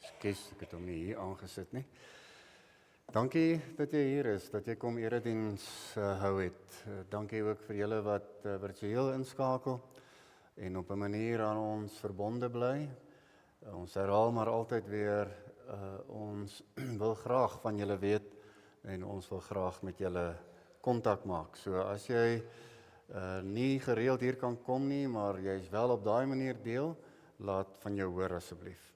Skus, ek het hom nie hier aangesit nie. Dankie dat jy hier is, dat jy kom erediens hou het. Dankie ook vir julle wat virtueel inskakel en op 'n manier aan ons verbonde bly. Ons herhaal maar altyd weer, ons wil graag van julle weet en ons wil graag met julle kontak maak. So as jy nie gereeld hier kan kom nie, maar jy is wel op daai manier deel, laat van jou hoor asseblief.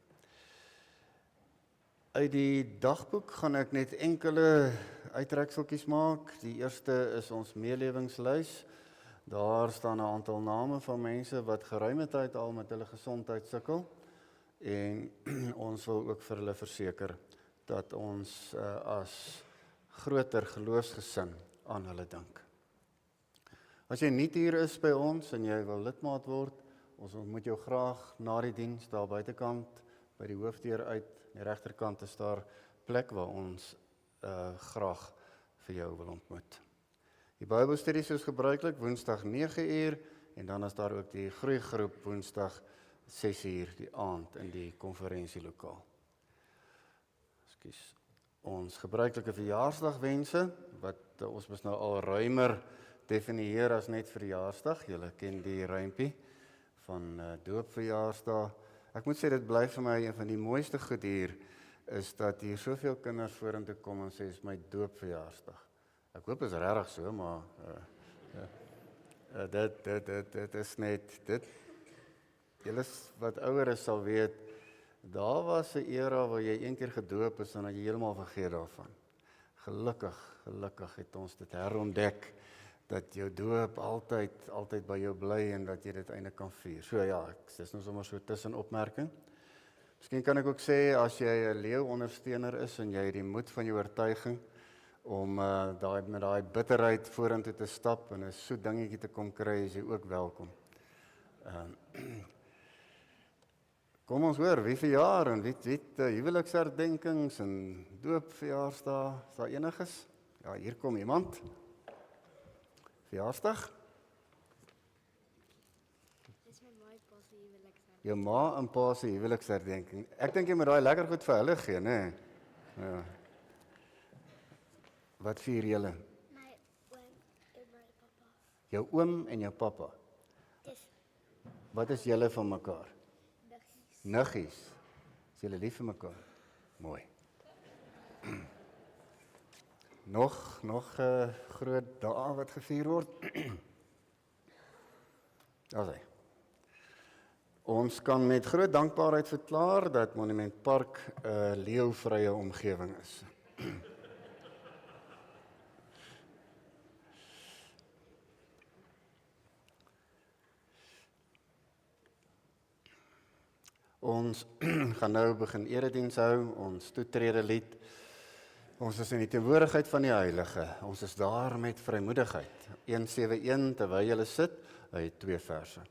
Uit die dagboek gaan ek net enkele uittrekseltjies maak. Die eerste is ons meelewingslys. Daar staan 'n aantal name van mense wat geruime tyd al met hulle gesondheid sukkel. En ons wil ook vir hulle verseker dat ons as groter geloofsgesin aan hulle dink. As jy nie hier is by ons en jy wil lidmaat word, ons ontmoet jou graag na die diens daar buitekant by die hoofdeur uit. Aan die regterkant is daar plek waar ons graag vir jou wil ontmoet. Die Bybelstudie soos gebruiklik Woensdag 9:00 en dan is daar ook die groeigroep Woensdag 6:00 die aand in die konferensielokaal. Ekskuus. Ons gebruikelike verjaarsdagwense wat ons mos nou al ruimer definieer as net verjaarsdag. Julle ken die rympie van doopverjaarsdag. Ek moet sê, dit bly vir my een van die mooiste goed hier, is dat hier soveel kinders vorentoe kom en sê, is my doopverjaarsdag. Ek hoop is regtig so, maar dit is net, julle wat ouer is sal weet, daar was 'n era waar jy een keer gedoop is en dat jy heeltemal vergeet daarvan. Gelukkig het ons dit herontdek, dat jou doop altyd by jou bly en dat jy dit eintlik kan vier. So ja, dis nou sommer so tussenopmerking. Miskien kan ek ook sê, as jy 'n leeuondersteuner is en jy het die moed van jou oortuiging om met daai bitterheid vorentoe te stap en 'n soet dingetjie te kom kry, is jy ook welkom. Kom ons hoor, wie verjaar en wie huweliksherdenkings en doopverjaarsdae, is daar eniges? Ja, hier kom iemand. Verjaarsdag? Dis my ma pa se huweliksherdenking. Jou ma en pa se huweliksherdenking. Ek dink jy moet daai lekker goed vir hulle gee, né? Ja. Wat vier julle? My oom en my pappa. Jou oom en jou pappa. Dis Wat is julle van mekaar? niggies. Niggies. Is julle lief vir mekaar? Mooi. Nog groot dae wat gevier word. Alsy. Ons kan met groot dankbaarheid verklaar dat Monument Park 'n leeuvrye omgewing is. Ons gaan nou begin erediens hou, ons toetrede lied. Ons is in die teenwoordigheid van die Heilige. Ons is daar met vrymoedigheid. 171 terwyl jy sit, uit 2 verse.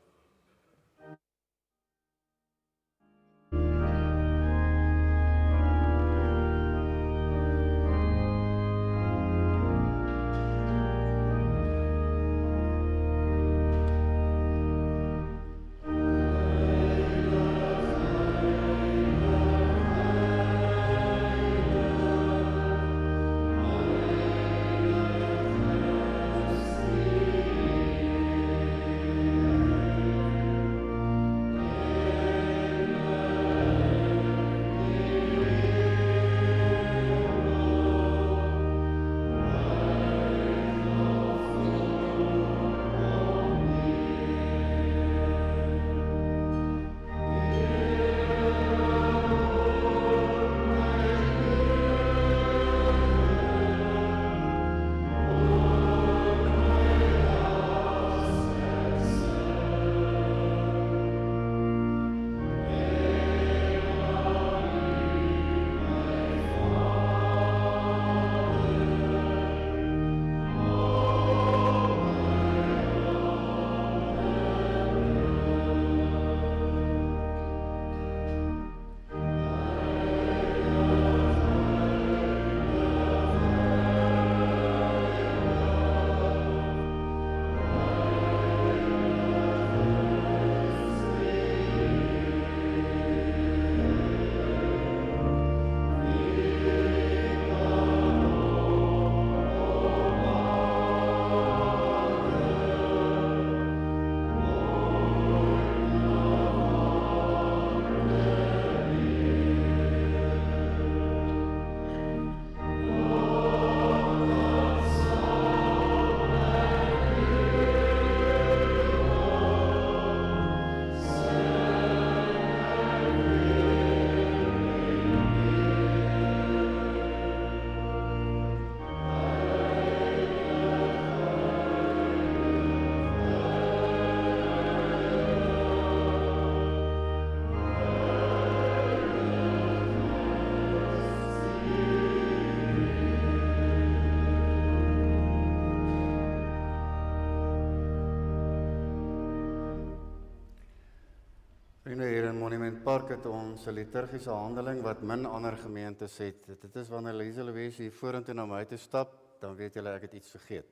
Monument Park het ons 'n liturgiese handeling wat min ander gemeentes het. Dit is wanneer Lise Louise hier vorentoe na my toe stap, dan weet julle ek het iets vergeet.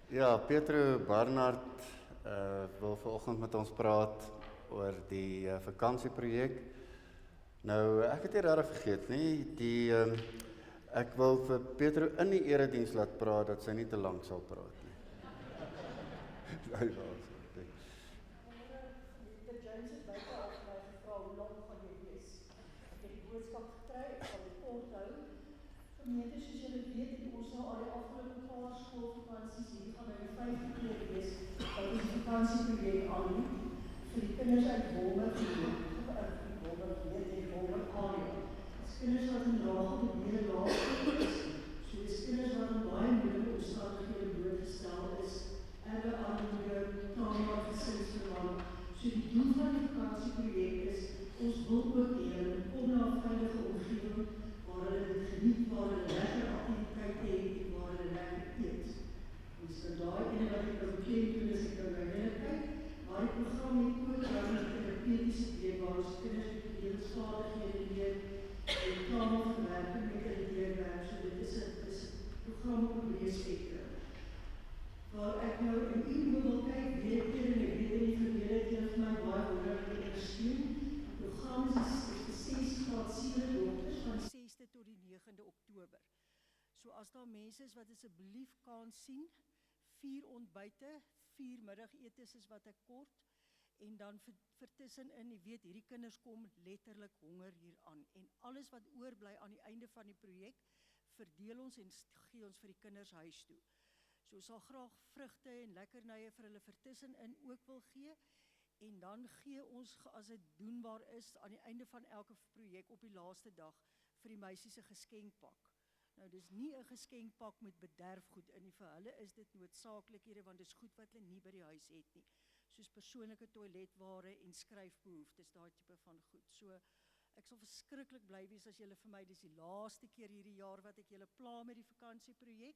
Ja, Petro Barnard wil vanoggend met ons praat oor die vakansieprojek. Nou, ek het nie regtig vergeet nie. Ek wil vir Petro in die erediens laat praat, dat sy nie te lank sal praat nie. James het buite af my gevra hoe lank gaan jy wees. Ek het die boodskap gekry, ek sal dit onthou. Gemeente, soos julle weet, het ons nou al die afgelope paar skoolvakansies hier gaan nou die 5de keer wees wat ons vakansieprojek aanbied vir die kinders uit Wolmergemeente, Dis kinders wat in laaggebiede laagskool is, so dis kinders wat in baie moeilike omstandighede blootgestel is, erge armoede, trauma, gesinsverband. So die doel van die vakansieprojek is, ons wil ook leer, kom na 'n veilige omgewing, waar hulle dit geniet, waar hulle lekker aktiwiteite het, en waar hulle lekker eet. Ons kan daai ene wat ek nou bekend doen, is ek nou by hulle kyk, maar die program het ook dan 'n therapeutiese week, waar ons kinders met lewensvaardighede leer, en taalverwerking met hulle leerwerk, so dit is 'n program op 'n breë spektrum. Waar ek nou in u wil kyk, weet ek en ek weet in die verlede het julle vir my baie wonderlik ondersteun. Die program is die 6/7 dokters van die 6de tot die 9de Oktober. So as daar mense is wat asseblief kan sien, 4 ontbyte, 4 middagetes is wat ek kort, en dan vir tussenin, jy weet, hierdie kinders kom letterlik honger hier aan. En alles wat oorbly aan die einde van die projek, verdeel ons en gee ons vir die kinders huis toe. So ons sal graag vrugte en lekkernye vir hulle vir tussenin ook wil gee. En dan gee ons, as dit doenbaar is, aan die einde van elke projek op die laaste dag, vir die meisies 'n geskenkpak. Nou, dis nie 'n geskenkpak met bederfgoed in nie, vir hulle is dit noodsaaklikhede, want dis goed wat hulle nie by die huis het nie. Soos persoonlike toiletware en skryfbehoeftes, daai tipe van goed. So, ek sal verskriklik bly wees as julle vir my, dis die laaste keer hierdie jaar wat ek julle pla met die vakansieprojek.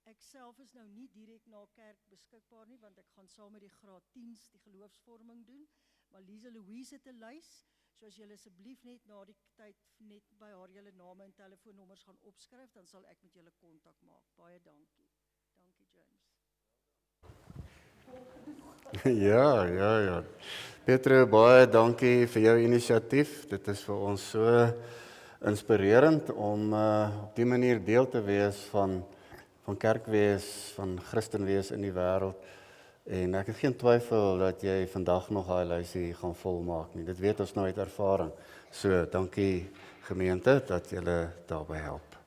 Ek self is nou nie direk na kerk beskikbaar nie, want ek gaan saam met die graad 10's die geloofsvorming doen, maar Lise Louise het 'n lys, so as julle asseblief net na die tyd net by haar julle name en telefoonnommers gaan opskryf, dan sal ek met julle kontak maak. Baie dankie. Dankie, James. Ja. Petro, baie dankie vir jou inisiatief. Dit is vir ons so inspirerend om op die manier deel te wees van kerkwees, van Christenwees in die wêreld. En ek het geen twyfel dat jy vandag nog daai lysie gaan volmaak nie. Dit weet ons nou uit ervaring. So, dankie gemeente dat julle daarby help.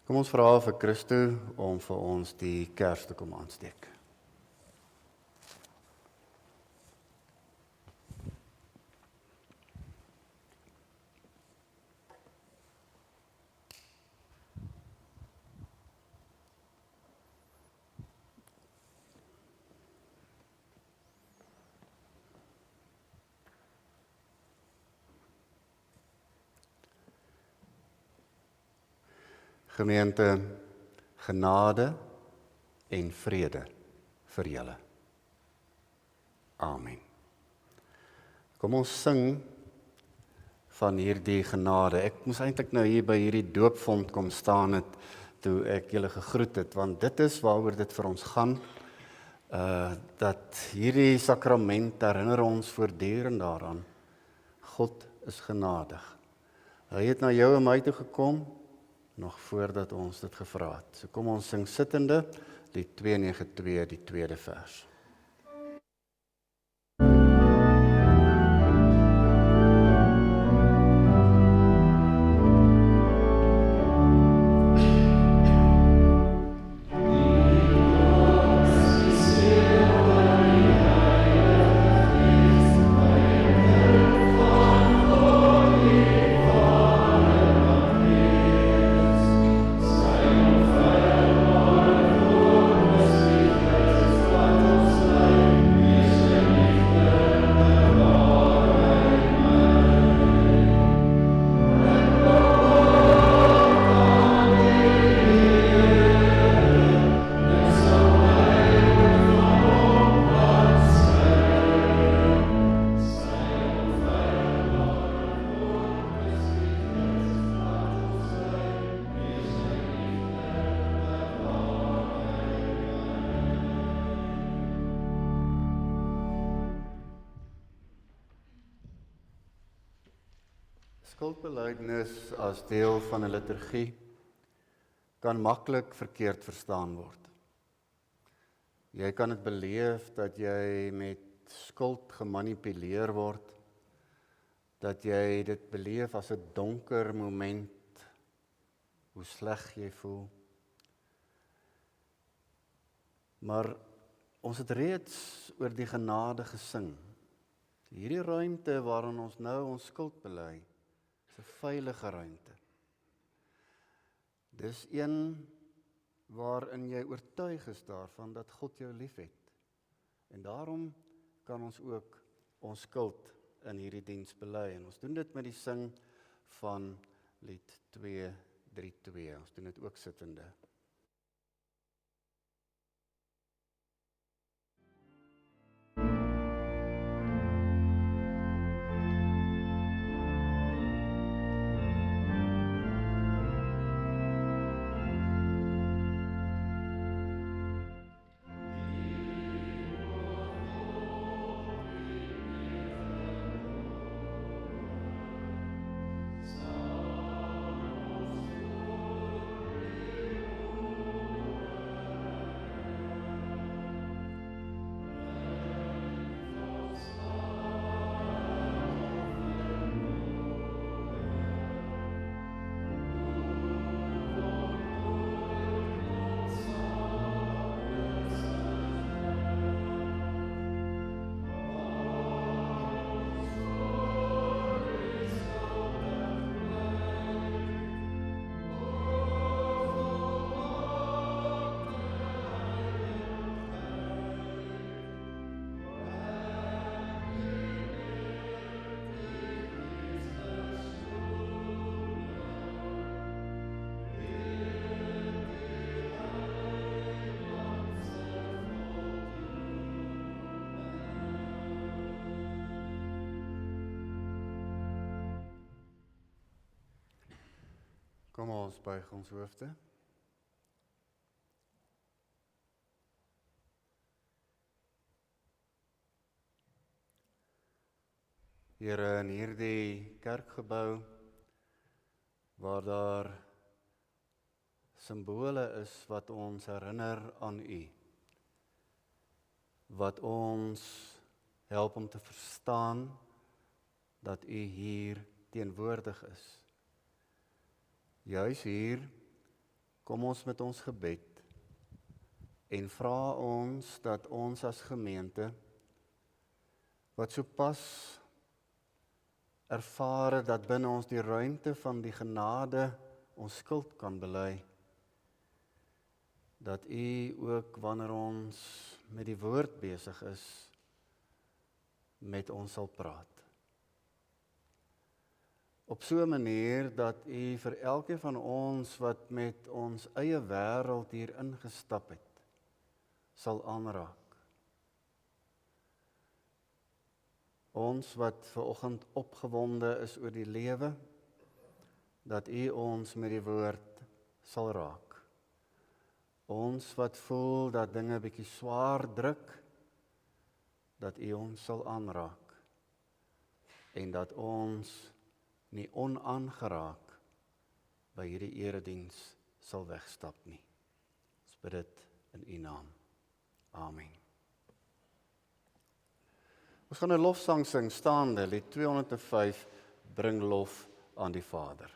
Kom ons vra vir Christo om vir ons die kers te kom aansteek. Gemeente, genade en vrede vir julle. Amen. Kom ons sing van hierdie genade. Ek moes eintlik nou hier by hierdie doopvond kom staan het, toe ek julle gegroet het, want dit is waaroor dit vir ons gaan, dat hierdie sakrament herinner ons voortdurend daaraan, God is genadig. Hy het na jou en my toe gekom, nog voordat ons dit gevra het. So kom ons sing sittende, die 292, die tweede vers. Thank Skuldbelydenis as deel van 'n liturgie kan maklik verkeerd verstaan word. Jy kan dit beleef dat jy met skuld gemanipuleer word, dat jy dit beleef as 'n donker moment, hoe sleg jy voel. Maar ons het reeds oor die genade gesing. Hierdie ruimte waarin ons nou ons skuld bely, is 'n veilige ruimte. Dis een waarin jy oortuig is daarvan dat God jou liefhet. En daarom kan ons ook ons skuld in hierdie diens bely. En ons doen dit met die sing van lied 232. Ons doen dit ook sittende. Kom ons buig ons hoofde. Here, in hierdie kerkgebou waar daar simbole is wat ons herinner aan U, wat ons help om te verstaan dat U hier teenwoordig is. Juis hier kom ons met ons gebed en vra ons dat ons as gemeente wat sopas ervare dat binne ons die ruimte van die genade ons skuld kan bely, dat U ook wanneer ons met die woord besig is, met ons sal praat. Op so 'n manier dat U vir elkeen van ons wat met ons eie wêreld hier ingestap het, sal aanraak. Ons wat vanoggend opgewonde is oor die lewe, dat U ons met die woord sal raak. Ons wat voel dat dinge bietjie swaar druk, dat U ons sal aanraak. En dat ons nie onaangeraak by hierdie erediens sal wegstap nie. Ons bid dit in U naam. Amen. Ons gaan 'n lofsang sing staande, lied 205, Bring lof aan die Vader.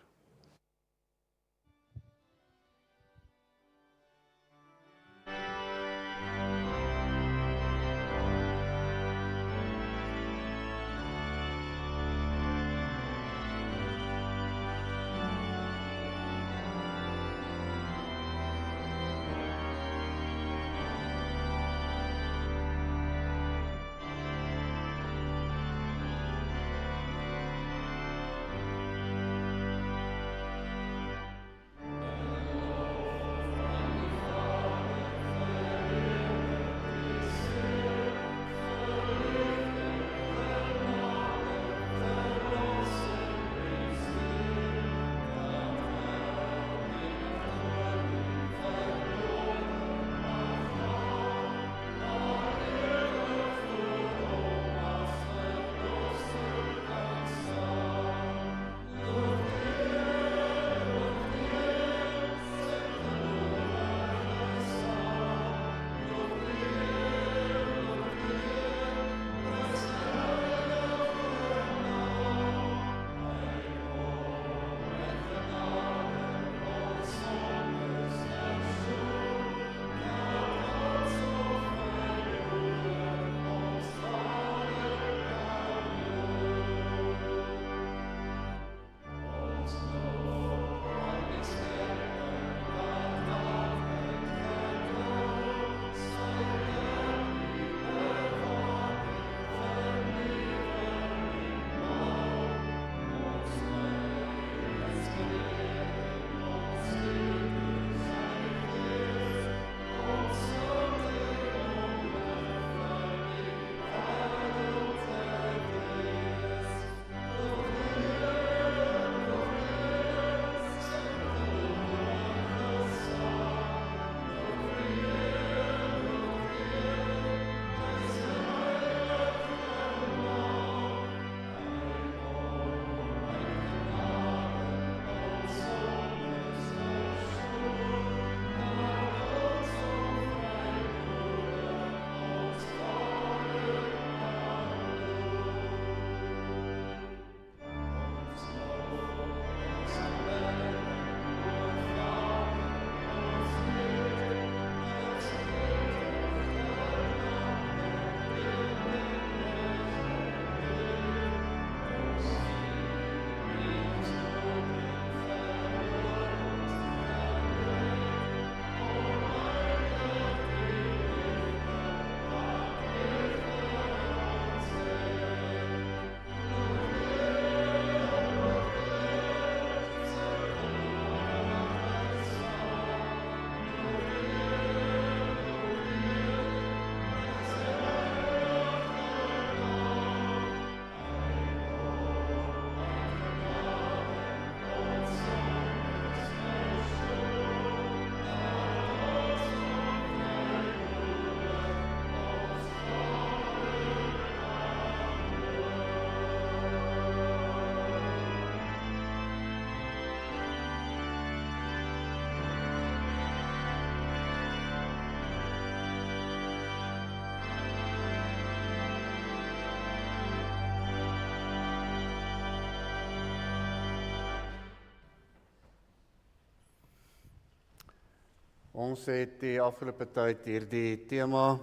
Ons het die afgelope tyd hierdie tema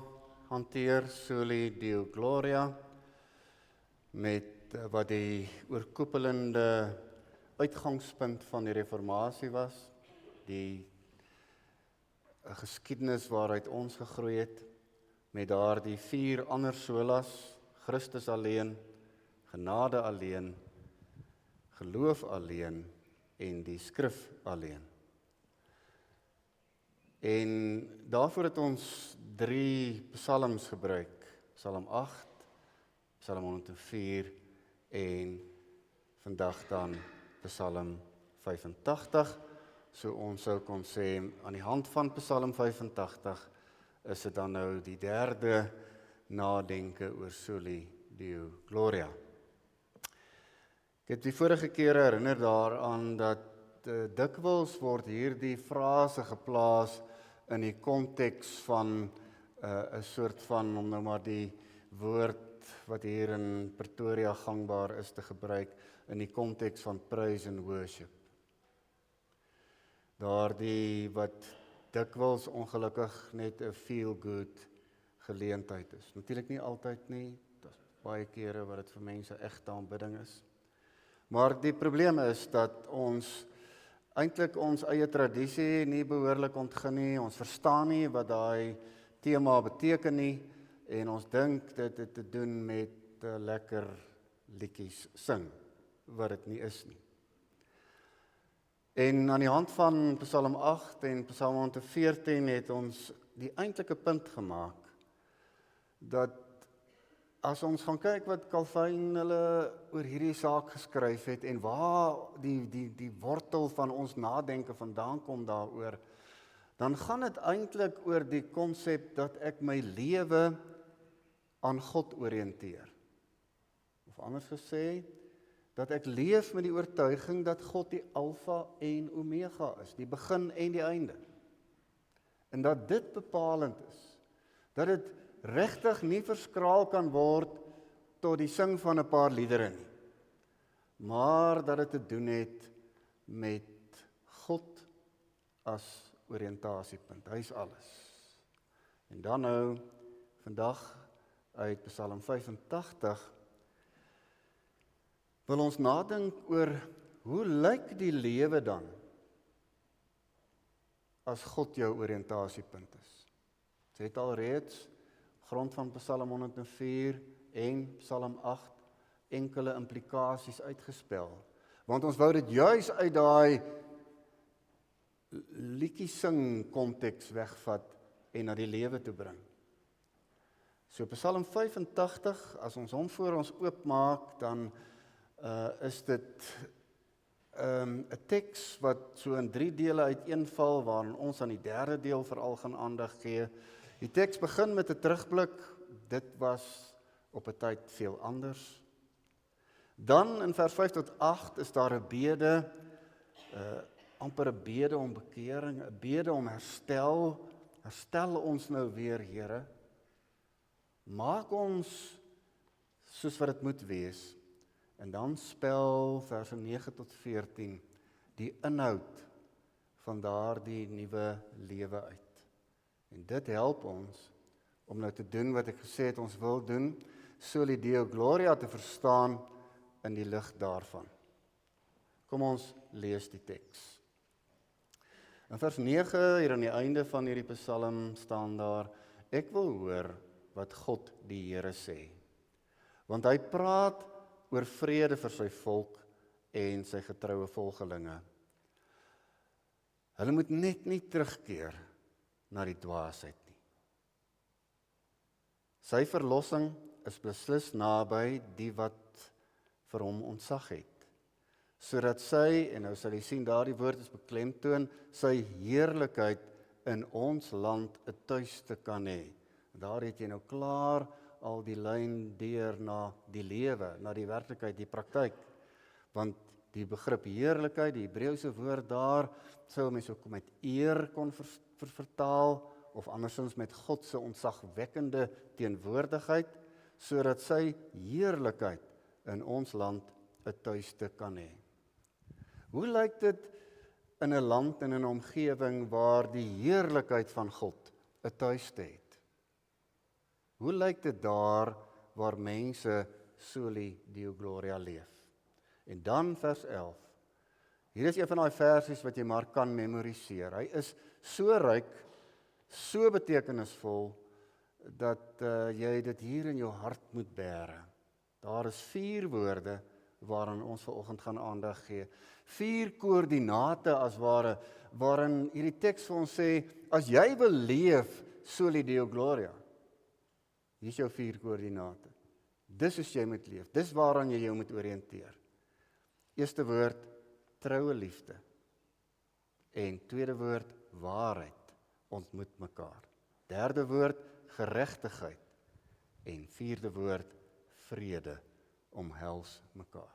hanteer, Soli Deo Gloria, met wat die oorkoepelende uitgangspunt van die reformatie was, die geskiedenis waaruit ons gegroei het, met daar die 4 ander solas, Christus alleen, genade alleen, geloof alleen en die skrif alleen. En daarvoor het ons 3 psalms gebruik, Psalm 8, Psalm 104 en vandag dan Psalm 85. So ons sou kon sê, aan die hand van Psalm 85 is dit dan nou die 3de nadenke oor Soli Deo Gloria. Ek het die vorige keer herinner daaraan dat dikwels word hierdie frase geplaas in die konteks van 'n soort van, om nou maar die woord wat hier in Pretoria gangbaar is te gebruik, in die konteks van praise and worship. Daardie wat dikwels ongelukkig net 'n feel-good geleentheid is. Natuurlik nie altyd nie, daar's baie kere wat dit vir mense egte aanbidding is. Maar die probleem is dat ons eintlik ons eie tradisie nie behoorlik ontgin nie, ons verstaan nie wat daai tema beteken nie, en ons dink dit het te doen met lekker liedjies sing, wat dit nie is nie. En aan die hand van Psalm 8 en Psalm 114 het ons die eintlike punt gemaak, dat as ons gaan kyk wat Calvin hulle oor hierdie saak geskryf het, en waar die wortel van ons nadenke vandaan kom daaroor, dan gaan dit eintlik oor die konsep dat ek my lewe aan God oriënteer. Of anders gesê, dat ek leef met die oortuiging dat God die Alfa en Omega is, die begin en die einde. En dat dit bepalend is, dat dit regtig nie verskraal kan word tot die sing van 'n paar liedere nie, maar dat dit te doen het met God as oriëntasiepunt. Hy is alles. En dan nou, vandag uit Psalm 85, wil ons nadink oor hoe lyk die lewe dan as God jou oriëntasiepunt is. Ons het alreeds grond van Psalm 104 en Psalm 8 enkele implikasies uitgespel. Want ons wou dit juis uit daai liedjie sing konteks wegvat en na die lewe toe bring. So Psalm 85, as ons hom voor ons oopmaak, dan is dit 'n teks wat so in 3 dele uiteenval, waarin ons aan die 3de deel veral gaan aandag gee. Die teks begin met 'n terugblik, dit was op 'n tyd veel anders. Dan in vers 5 tot 8 is daar 'n bede, amper 'n bede om bekering, 'n bede om herstel. Herstel ons nou weer, Here. Maak ons soos wat dit moet wees. En dan spel verse 9 tot 14 die inhoud van daardie nuwe lewe uit. En dit help ons om nou te doen wat ek gesê het ons wil doen, Soli Deo Gloria te verstaan in die lig daarvan. Kom ons lees die teks. In vers 9, hier aan die einde van hierdie psalm staan daar, ek wil hoor wat God die Here sê. Want hy praat oor vrede vir sy volk en sy getroue volgelinge. Hulle moet net nie terugkeer na die dwaasheid nie. Sy verlossing is beslis naby die wat vir hom ontzag het, sodat sy, en nou sal jy sien daardie woord is beklemtoon, sy heerlikheid in ons land 'n tuiste kan hê. Daar het jy nou klaar al die lyn deur na die lewe, na die werklikheid, die praktyk. Want die begrip heerlikheid, die Hebreëse woord daar, sou mens ook met eer kon vertaal, of andersins met God se ontzagwekkende teenwoordigheid, sodat sy heerlikheid in ons land 'n tuiste kan hê. Hoe lyk dit in 'n land en in 'n omgewing waar die heerlikheid van God 'n tuiste het? Hoe lyk dit daar waar mense soli Deo Gloria leef? En dan vers 11. Hier is een van daai versies wat jy maar kan memoriseer. Hy is so ryk, so betekenisvol, dat jy dit hier in jou hart moet bære. Daar is 4 woorde waaraan ons vanoggend gaan aandag gee. 4 koördinate as ware, waarin hierdie teks vir ons sê, as jy wil leef soli Deo Gloria, hier is jou 4 koördinate. Dis is jy moet leef, dis waaraan jy jou moet oriënteer. Eerste woord, troue liefde. En tweede woord, waarheid, ontmoet mekaar. Derde woord, geregtigheid. En vierde woord, vrede, omhels mekaar.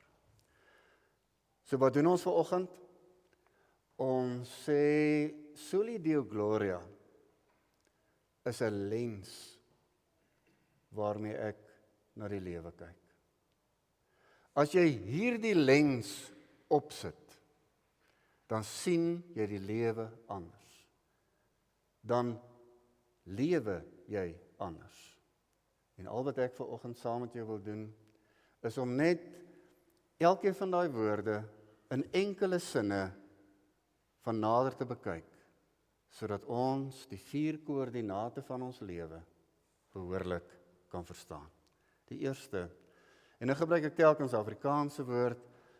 So wat doen ons vanoggend? Ons sê, soli Deo Gloria is 'n lens waarmee ek na die lewe kyk. As jy hierdie lens opsit, dan sien jy die lewe anders. Dan lewe jy anders. En al wat ek vanoggend saam met jou wil doen, is om net elkeen van daai woorde in enkele sinne van nader te bekyk, sodat ons die 4 koördinate van ons lewe behoorlik kan verstaan. Die eerste, en nou gebruik ek telkens Afrikaanse woord,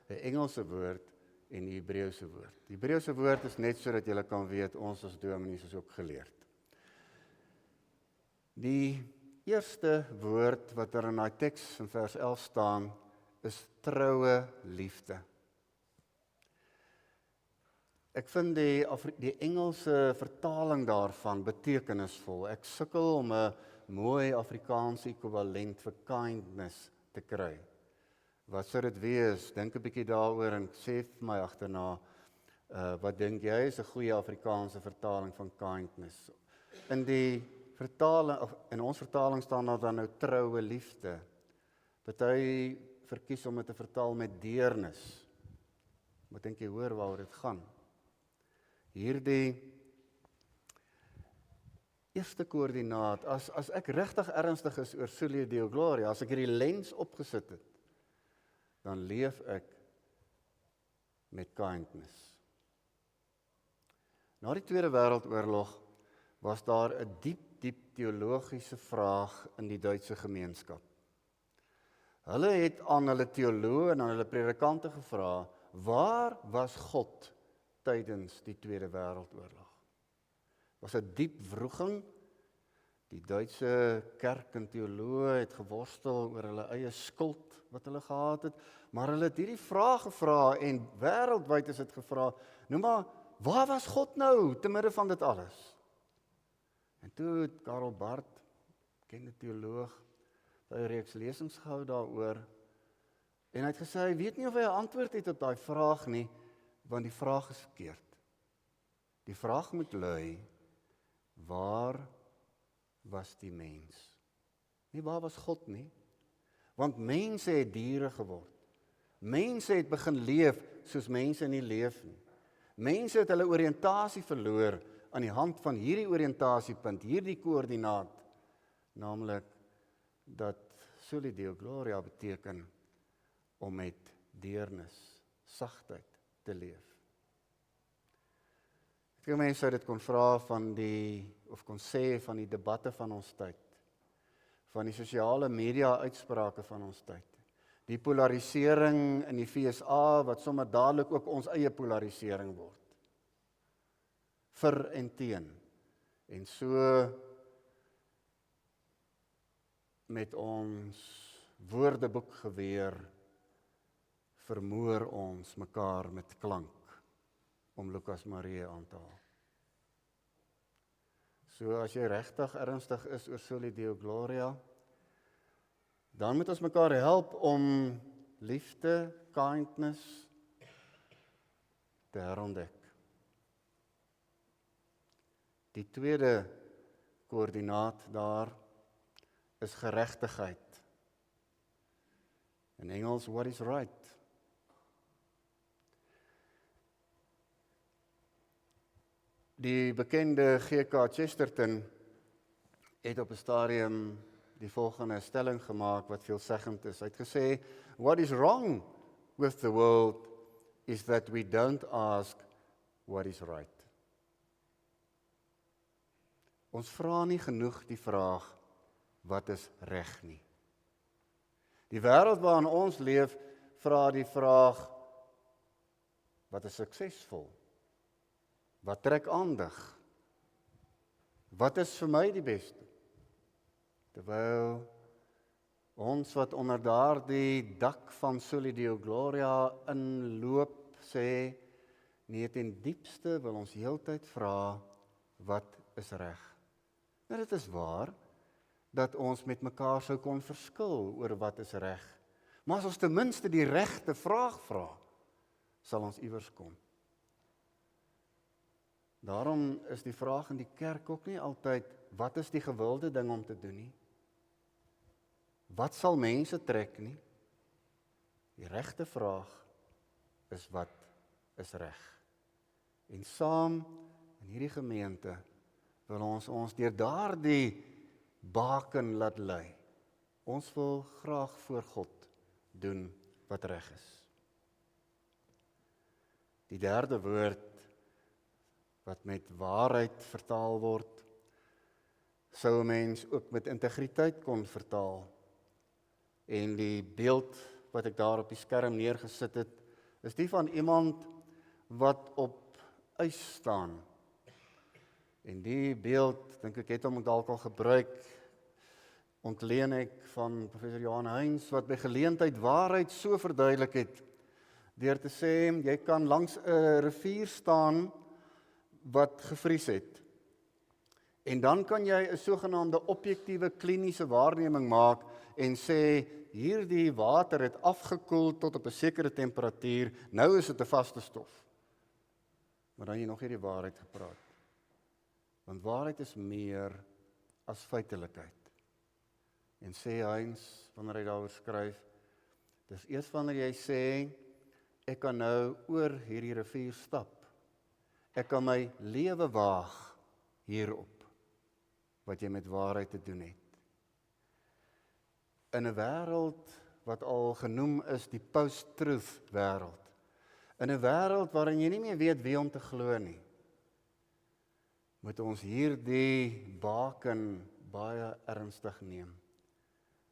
'n Engelse woord en die Hebreëse woord. Die Hebreëse woord is net sodat julle kan weet, ons as dominees is ook geleerd. Die eerste woord wat er in daai teks in vers 11 staan, is troue liefde. Ek vind die Engelse vertaling daarvan betekenisvol. Ek sukkel om 'n mooi Afrikaanse ekwivalent vir kindness te kry. Wat sou dit wees? Dink 'n bietjie daaroor en sê vir my agterna, wat dink jy is 'n goeie Afrikaanse vertaling van kindness? In ons vertaling staan daar dan nou troue liefde. Party verkies om dit te vertaal met deernis. Wat dink jy hoor waaroor dit gaan? Hierdie eerste koördinaat, as ek regtig ernstig is oor soli Deo Gloria, as ek hierdie lens opgesit het, dan leef ek met kindness. Na die Tweede Wêreldoorlog was daar 'n diep teologiese vraag in die Duitse gemeenskap. Hulle het aan hulle teoloë en aan hulle predikante gevra, waar was God tydens die Tweede Wêreldoorlog? Was 'n diep wroging. Die Duitse kerk en teoloë het geworstel oor hulle eie skuld wat hulle gehad het, maar hulle het hierdie vraag gevra en wêreldwyd is dit gevra, nou maar, waar was God nou te midde van dit alles? En toe het Karl Barth, bekende teoloog, 'n reeks lesings gehou daaroor, en hy het gesê, hy weet nie of hy 'n antwoord het op daai vraag nie, want die vraag is verkeerd. Die vraag moet lui, waar was die mens? Nie waar was God nie, want mense het diere geword. Mense het begin leef soos mense nie leef nie. Mense het hulle oriëntasie verloor aan die hand van hierdie oriëntasiepunt, hierdie koördinaat, naamlik dat soli Deo Gloria beteken om met deernis, sagtheid te leef. Ek mense sou dit kon vra of kon sê van die debatte van ons tyd, van die sosiale media uitsprake van ons tyd, die polarisering in die FSA, wat sommer dadelik ook ons eie polarisering word. Vir en teen. En so met ons woordeboekgeweer vermoor ons mekaar met klank, om Lucas Marie aan te haal. So as jy regtig ernstig is oor soli Deo Gloria, dan moet ons mekaar help om liefde, kindness te herontdek. Die tweede koördinaat daar is geregtigheid. In Engels, what is right? Die bekende G.K. Chesterton het op 'n stadium die volgende stelling gemaak wat veelzeggend is. Hy het gesê, "What is wrong with the world is that we don't ask what is right." Ons vra nie genoeg die vraag, wat is reg nie. Die wêreld waarin ons leef, vra die vraag, wat is suksesvol? Wat trek aandag? Wat is vir my die beste? Terwyl ons wat onder daardie dak van Soli Deo Gloria inloop, sê, nee, ten diepste wil ons heeltyd vra, wat is reg? Nou, dit is waar, dat ons met mekaar sou kon verskil oor wat is reg. Maar as ons ten minste die regte vraag vra, sal ons iewers kom. Daarom is die vraag in die kerk ook nie altyd, wat is die gewilde ding om te doen nie? Wat sal mense trek nie? Die regte vraag is, wat is reg? En saam in hierdie gemeente wil ons deur daardie baken laat lei. Ons wil graag voor God doen wat reg is. Die derde woord wat met waarheid vertaal word, sou 'n mens ook met integriteit kon vertaal. En die beeld wat ek daar op die skerm neergesit het, is die van iemand wat op ys staan. En die beeld, dink ek het hom dalk al gebruik, ontleen ek van professor Johan Heinz, wat by geleentheid waarheid so verduidelik het, deur te sê, jy kan langs 'n rivier staan wat gevries het. En dan kan jy 'n sogenaamde objektiewe kliniese waarneming maak en sê, hierdie water het afgekoel tot op 'n sekere temperatuur, nou is dit 'n vaste stof. Maar dan jy nog nie die waarheid gepraat. Want waarheid is meer as feitelikheid. En sê Heinz, wanneer hy daaroor skryf, dis eers wanneer jy sê, ek kan nou oor hierdie rivier stap. Ek kan my lewe waag hierop, wat jy met waarheid te doen het. In 'n wêreld wat al genoem is die post-truth wêreld, in 'n wêreld waarin jy nie meer weet wie om te glo nie, moet ons hierdie baken baie ernstig neem.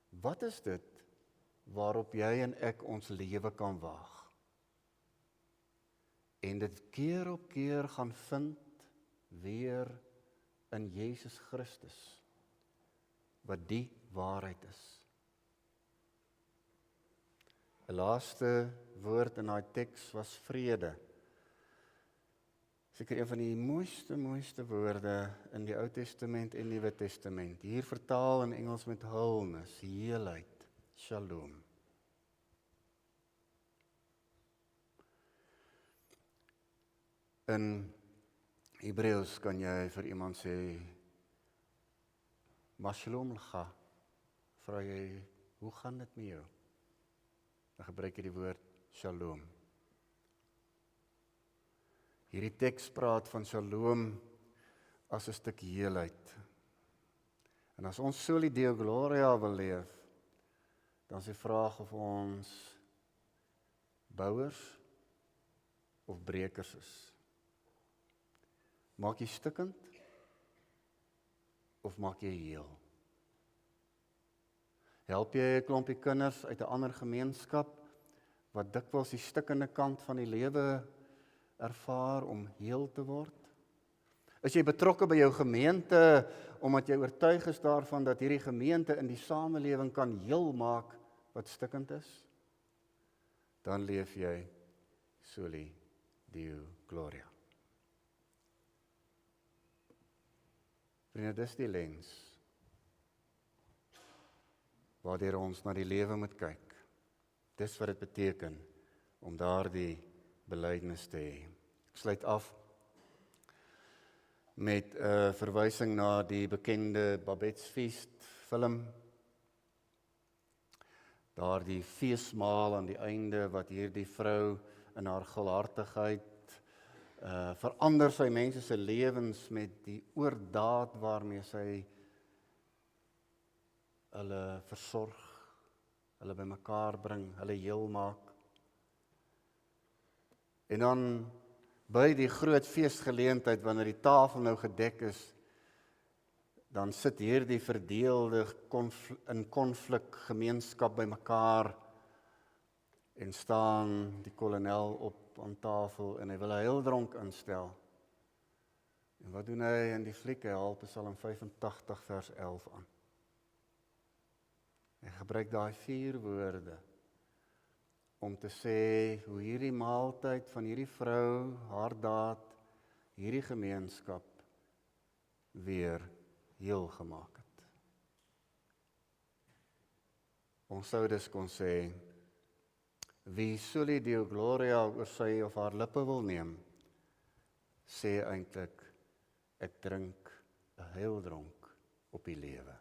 Wat is dit waarop jy en ek ons lewe kan waag? En dit keer op keer gaan vind weer in Jesus Christus, wat die waarheid is. 'n laaste woord in daai teks was vrede. Seker een van die mooiste woorde in die Ou Testament en Nuwe Testament. Hier vertaal in Engels met wholeness, heelheid, shalom. In Hebreëus kan jy vir iemand sê, "Ma shalom lecha." Vra jy, hoe gaan dit met jou? Dan gebruik jy die woord shalom. Hierdie teks praat van shalom as 'n stuk heelheid. En as ons Soli Deo Gloria wil leef, dan is die vraag of ons bouers of brekers is. Maak jy stikkend of maak jy heel? Help jy 'n klompie kinders uit 'n ander gemeenskap wat dikwels die stikkende kant van die lewe ervaar om heel te word? Is jy betrokke by jou gemeente omdat jy oortuig is daarvan dat hierdie gemeente in die samelewing kan heel maak wat stikkend is? Dan leef jy Soli Deo Gloria. Vriende, dis die lens waardeur ons na die lewe moet kyk. Dis wat dit beteken om daardie belydenis te hê. Ek sluit af met 'n verwysing na die bekende Babette's Feast film. Daardie feesmaal aan die einde wat hierdie vrou in haar gulhartigheid verander sy mense se lewens met die oordaad waarmee sy hulle versorg, hulle bymekaar bring, hulle heel maak. En dan by die groot feesgeleentheid, wanneer die tafel nou gedek is, dan sit hierdie verdeelde in konflik gemeenskap bymekaar en staan die kolonel op aan tafel en hy wil 'n heildronk instel. En wat doen hy in die fliek? Hy haal Psalm 85 vers 11 aan. Hy gebruik daai 4 woorde om te sê hoe hierdie maaltyd van hierdie vrou, haar daad, hierdie gemeenskap weer heel gemaak het. Ons sou dus kon sê, wie soli Deo Gloria oor sy of haar lippe wil neem, sê eintlik, ek drink 'n heildronk op die lewe.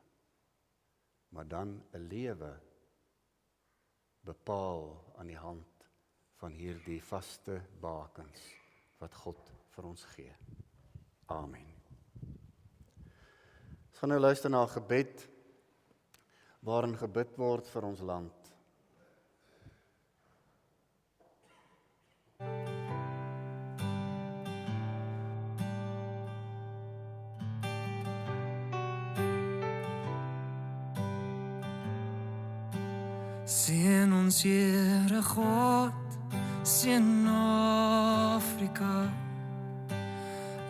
Maar dan 'n lewe bepaal aan die hand van hierdie vaste bakens wat God vir ons gee. Amen. Ons gaan nou luister na 'n gebed waarin gebid word vir ons land. Seën ons Here God, seën Afrika.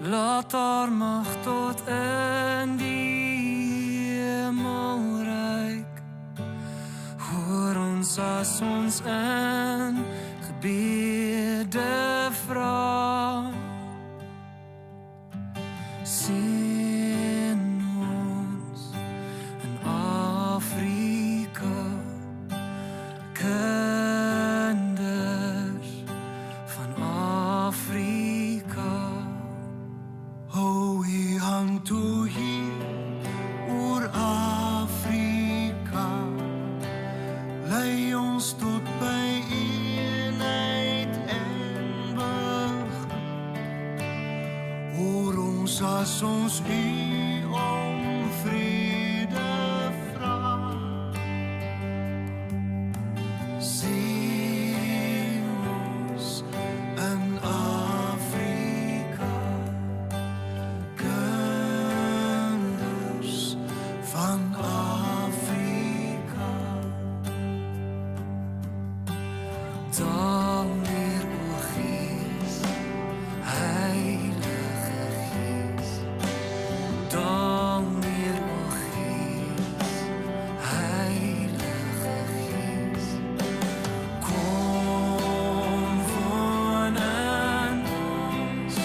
Laat haar mag tot in die hemel reik. Hoor ons as ons in gebede vra. Seën ons in Afrika. Kinders van Afrika. Hou u hand toe hier oor Afrika. Lei ons tot by eenheid en begrip. Hoor ons as ons u om vrede vra. Sien ons in Afrika, kinders van Afrika. Daal neer, o Gees, Heilige Gees. Daal neer, o Gees, Heilige Gees. Kom woon in ons,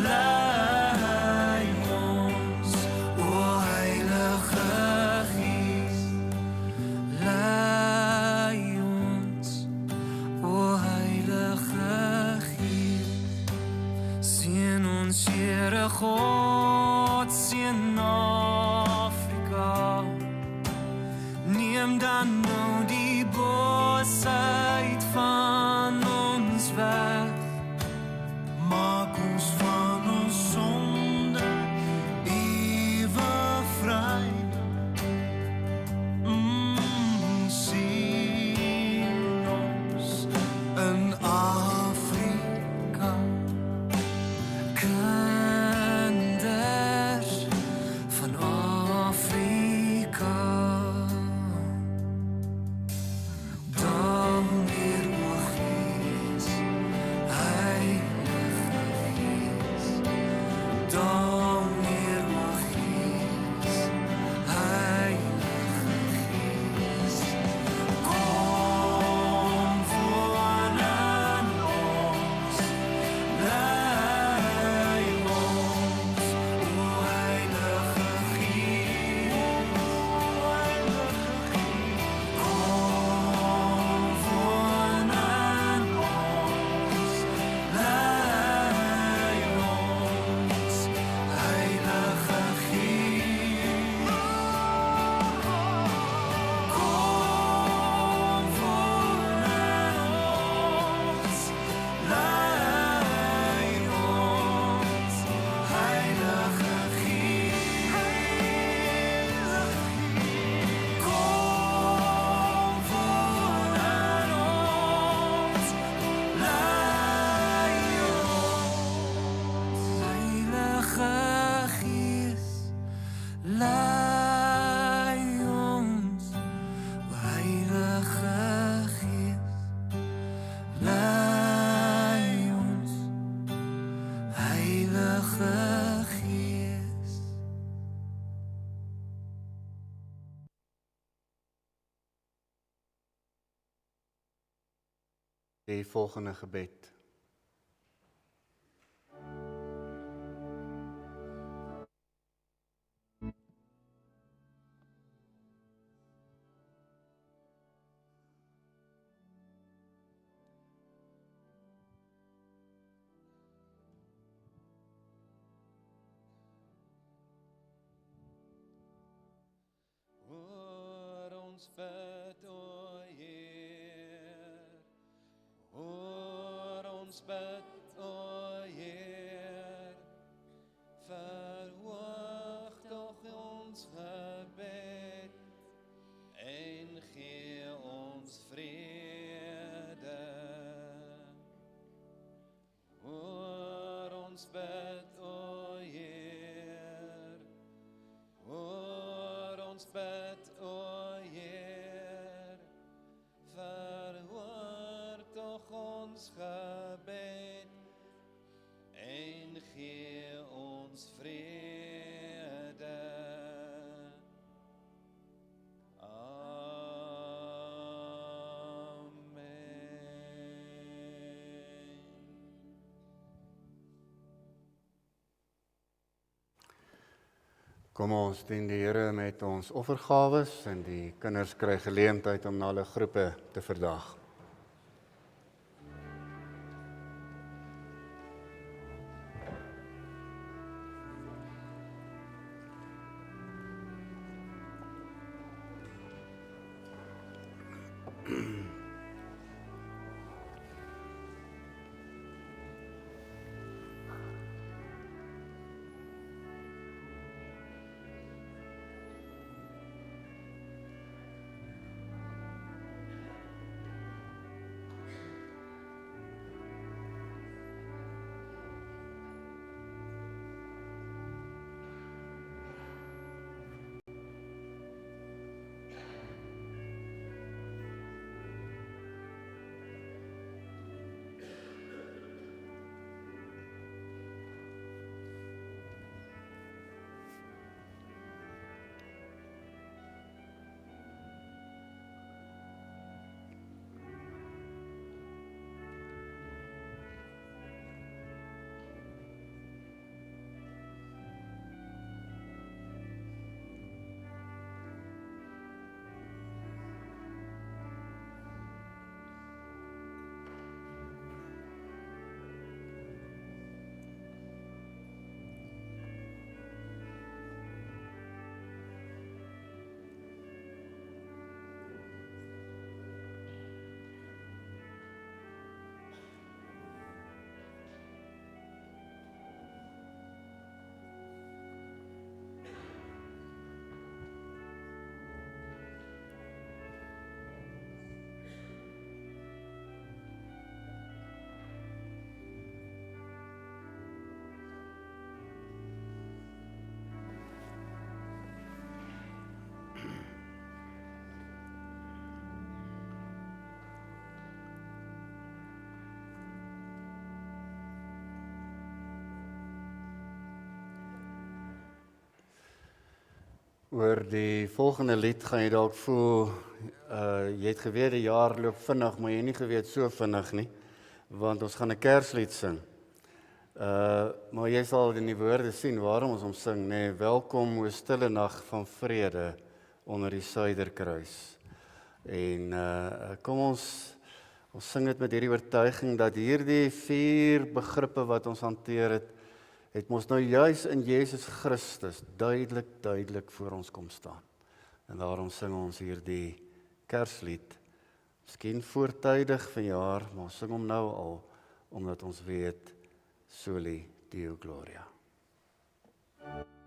lei ons, o Heilige Gees. Lei ons, o Heilige Gees. Seën ons Here God, seën Afrika. Neem dan nou die boosheid van ons weg. Maak ons van ons sonde ewe vry. Sien ons in Afrika. Kinders die volgende gebed. Hoor ons bid, o Heer. Hoor ons bid, o Heer. Verhoog tog ons gebed en gee ons vrede. Hoor ons bid, o Heer. Hoor ons bid, o Heer. Verhoor tog ons gebed en gee ons vrede. Amen. Kom ons dien die Here met ons offergawes en die kinders kry geleentheid om na hulle groepe te verdag. Oor die volgende lied gaan jy dalk voel, jy het geweet die jaar loop vinnig, maar jy het nie geweet so vinnig nie, want ons gaan 'n Kerslied sing. Maar jy sal in die woorde sien waarom ons hom sing, nee, welkom o stille nag van vrede onder die suiderkruis. En kom ons sing dit met hierdie oortuiging dat hierdie 4 begrippe wat ons hanteer het mos nou juis in Jesus Christus duidelik voor ons kom staan. En daarom sing ons hierdie Kerslied. Miskien voortydig vanjaar, maar ons sing hom nou al, omdat ons weet, Soli Deo Gloria. Van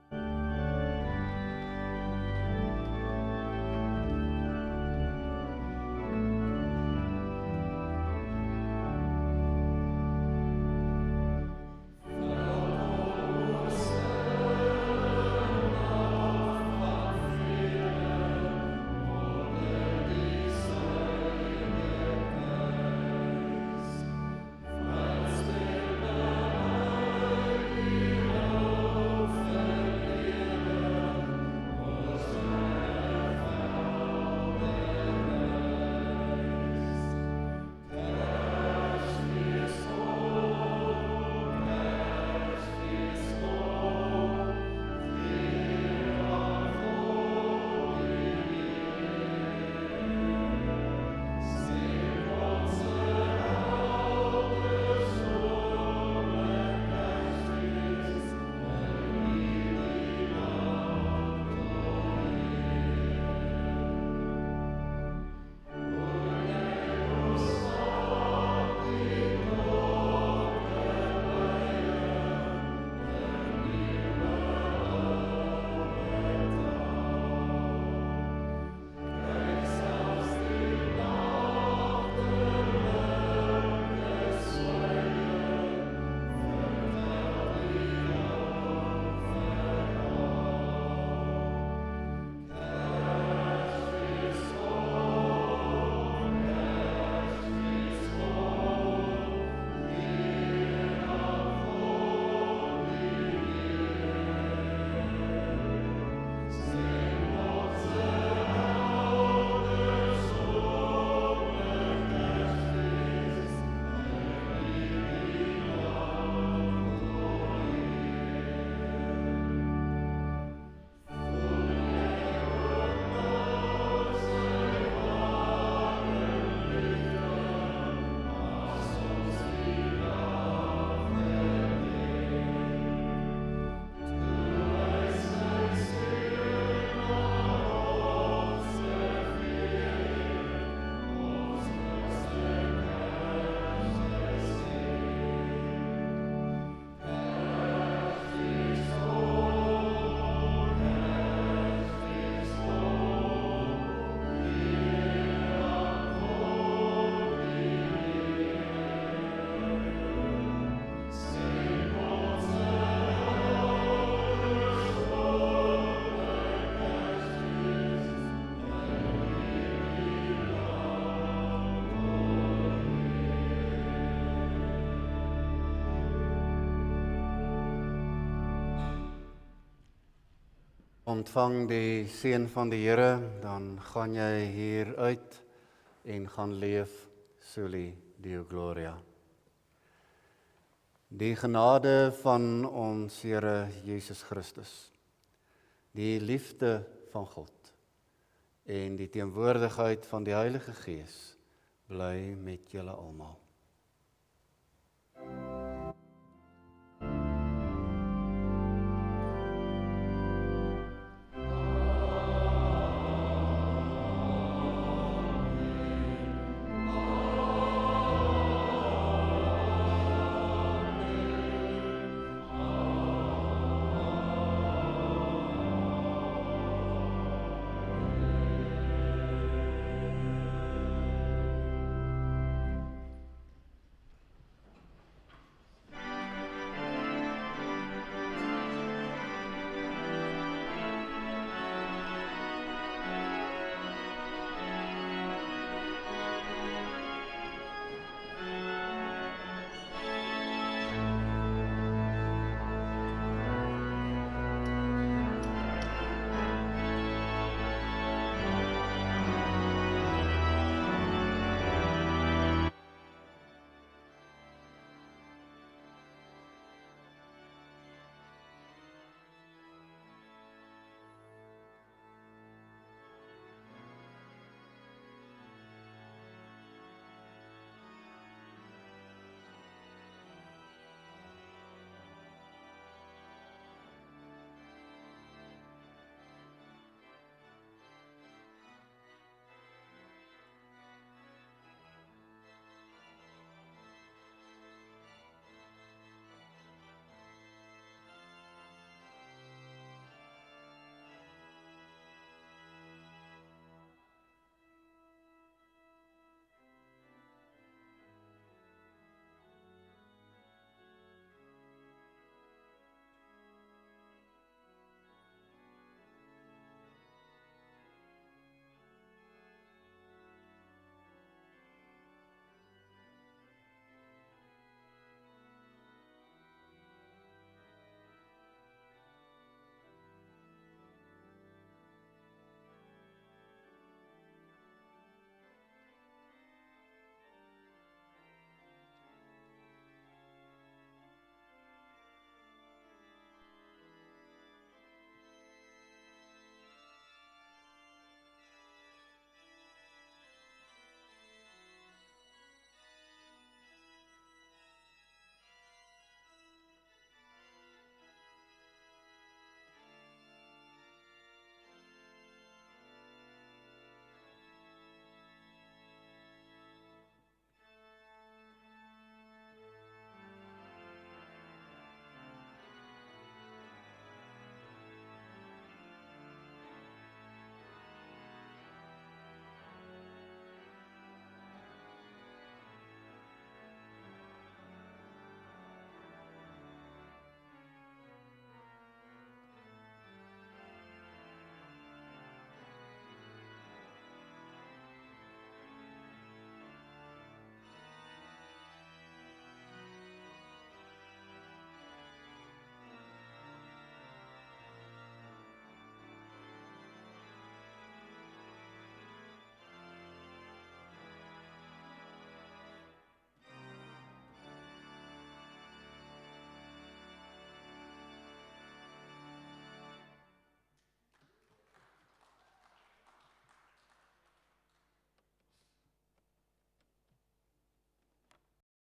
Ontvang die seën van die Here, dan gaan jy hier uit en gaan leef soli Deo Gloria. Die genade van ons Here Jesus Christus, die liefde van God en die teenwoordigheid van die Heilige Gees bly met julle almal.